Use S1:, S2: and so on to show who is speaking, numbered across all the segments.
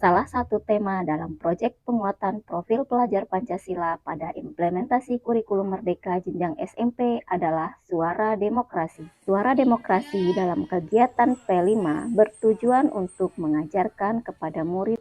S1: Salah satu tema dalam proyek penguatan profil pelajar Pancasila pada implementasi kurikulum Merdeka jenjang SMP adalah Suara Demokrasi. Suara Demokrasi dalam kegiatan P5 bertujuan untuk mengajarkan kepada murid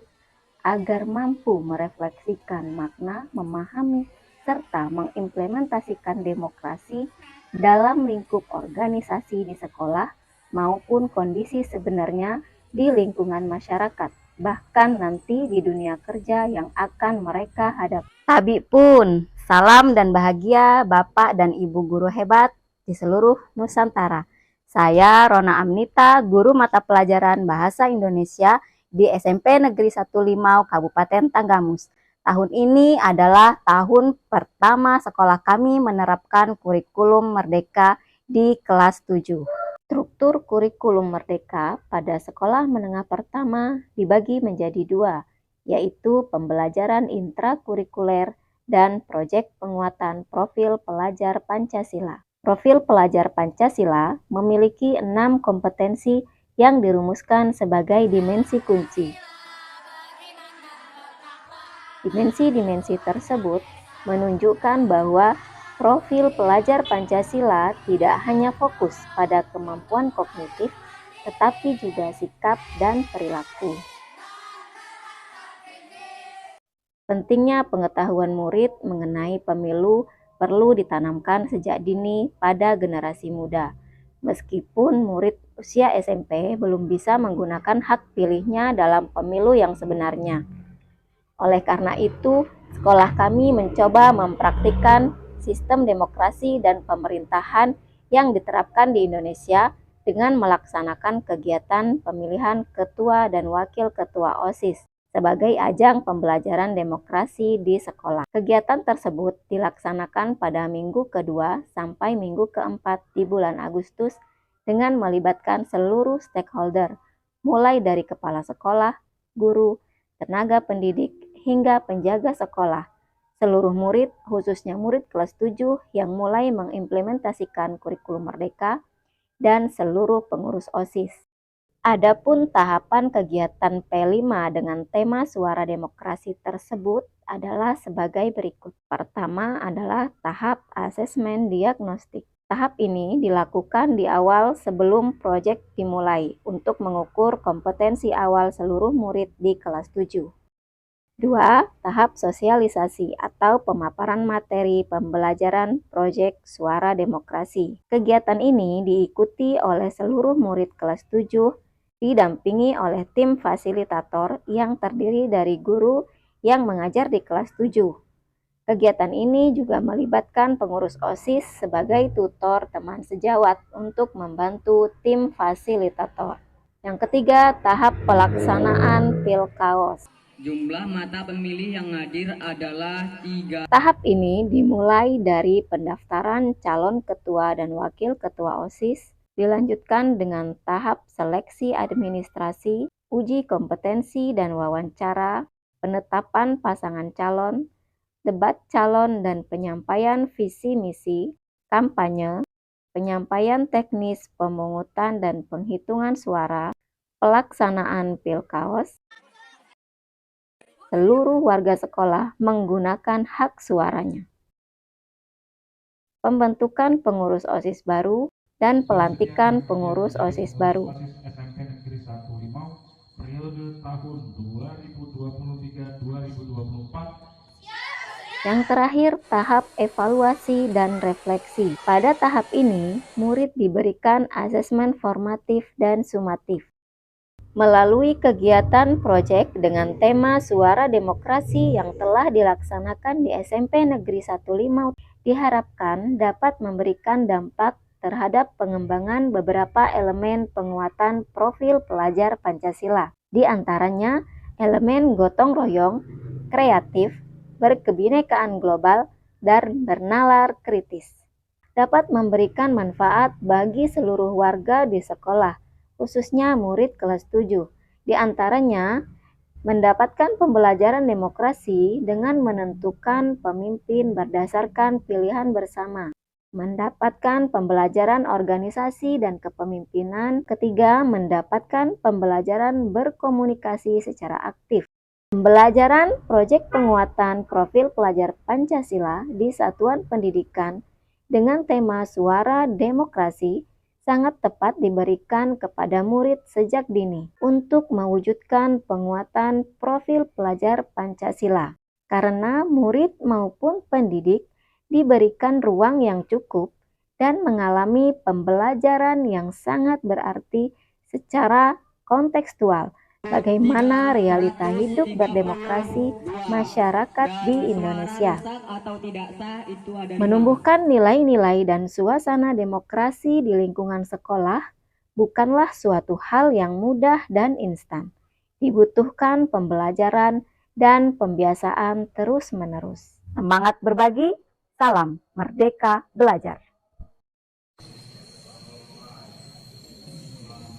S1: agar mampu merefleksikan makna, memahami, serta mengimplementasikan demokrasi dalam lingkup organisasi di sekolah maupun kondisi sebenarnya di lingkungan masyarakat, bahkan nanti di dunia kerja yang akan mereka hadapi. Tabi pun, salam dan bahagia Bapak dan Ibu guru hebat di seluruh Nusantara. Saya Rona Amnita, guru mata pelajaran Bahasa Indonesia di SMP Negeri 1 Limau, Kabupaten Tanggamus. Tahun ini adalah tahun pertama sekolah kami menerapkan kurikulum Merdeka di kelas 7. Struktur kurikulum Merdeka pada sekolah menengah pertama dibagi menjadi dua, yaitu pembelajaran intrakurikuler dan proyek penguatan profil pelajar Pancasila. Profil pelajar Pancasila memiliki 6 kompetensi yang dirumuskan sebagai dimensi kunci. Dimensi-dimensi tersebut menunjukkan bahwa profil pelajar Pancasila tidak hanya fokus pada kemampuan kognitif, tetapi juga sikap dan perilaku. Pentingnya pengetahuan murid mengenai pemilu perlu ditanamkan sejak dini pada generasi muda. Meskipun murid usia SMP belum bisa menggunakan hak pilihnya dalam pemilu yang sebenarnya. Oleh karena itu, sekolah kami mencoba mempraktikkan sistem demokrasi dan pemerintahan yang diterapkan di Indonesia dengan melaksanakan kegiatan pemilihan ketua dan wakil ketua OSIS sebagai ajang pembelajaran demokrasi di sekolah. Kegiatan tersebut dilaksanakan pada minggu kedua sampai minggu keempat di bulan Agustus dengan melibatkan seluruh stakeholder, mulai dari kepala sekolah, guru, tenaga pendidik, hingga penjaga sekolah. Seluruh murid, khususnya murid kelas 7 yang mulai mengimplementasikan kurikulum Merdeka, dan seluruh pengurus OSIS. Adapun tahapan kegiatan P5 dengan tema Suara Demokrasi tersebut adalah sebagai berikut. Pertama adalah tahap asesmen diagnostik. Tahap ini dilakukan di awal sebelum proyek dimulai untuk mengukur kompetensi awal seluruh murid di kelas 7. 2. Tahap sosialisasi atau pemaparan materi pembelajaran proyek Suara Demokrasi. Kegiatan ini diikuti oleh seluruh murid kelas 7, didampingi oleh tim fasilitator yang terdiri dari guru yang mengajar di kelas 7. Kegiatan ini juga melibatkan pengurus OSIS sebagai tutor teman sejawat untuk membantu tim fasilitator. Yang ketiga, tahap pelaksanaan Pilkaos.
S2: Jumlah mata pemilih yang hadir adalah 3.
S1: Tahap ini dimulai dari pendaftaran calon ketua dan wakil ketua OSIS, dilanjutkan dengan tahap seleksi administrasi, uji kompetensi dan wawancara, penetapan pasangan calon, debat calon dan penyampaian visi misi, kampanye, penyampaian teknis pemungutan dan penghitungan suara, pelaksanaan Pilkaos. Seluruh warga sekolah menggunakan hak suaranya. Pembentukan pengurus OSIS baru dan pelantikan pengurus OSIS baru.
S3: SMP Negeri 1 Limau periode tahun 2023-2024.
S1: Yang terakhir, tahap evaluasi dan refleksi. Pada tahap ini, murid diberikan asesmen formatif dan sumatif. Melalui kegiatan proyek dengan tema Suara Demokrasi yang telah dilaksanakan di SMP Negeri 1 Limau, diharapkan dapat memberikan dampak terhadap pengembangan beberapa elemen penguatan profil pelajar Pancasila. Di antaranya, elemen gotong royong, kreatif, berkebinekaan global, dan bernalar kritis. Dapat memberikan manfaat bagi seluruh warga di sekolah, khususnya murid kelas 7. Di antaranya, mendapatkan pembelajaran demokrasi dengan menentukan pemimpin berdasarkan pilihan bersama. Mendapatkan pembelajaran organisasi dan kepemimpinan. Ketiga, mendapatkan pembelajaran berkomunikasi secara aktif. Pembelajaran proyek penguatan profil pelajar Pancasila di satuan pendidikan dengan tema Suara Demokrasi sangat tepat diberikan kepada murid sejak dini untuk mewujudkan penguatan profil pelajar Pancasila, karena murid maupun pendidik diberikan ruang yang cukup dan mengalami pembelajaran yang sangat berarti secara kontekstual bagaimana realita hidup berdemokrasi masyarakat di Indonesia. Menumbuhkan nilai-nilai dan suasana demokrasi di lingkungan sekolah bukanlah suatu hal yang mudah dan instan. Dibutuhkan pembelajaran dan pembiasaan terus-menerus. Semangat berbagi, salam merdeka belajar.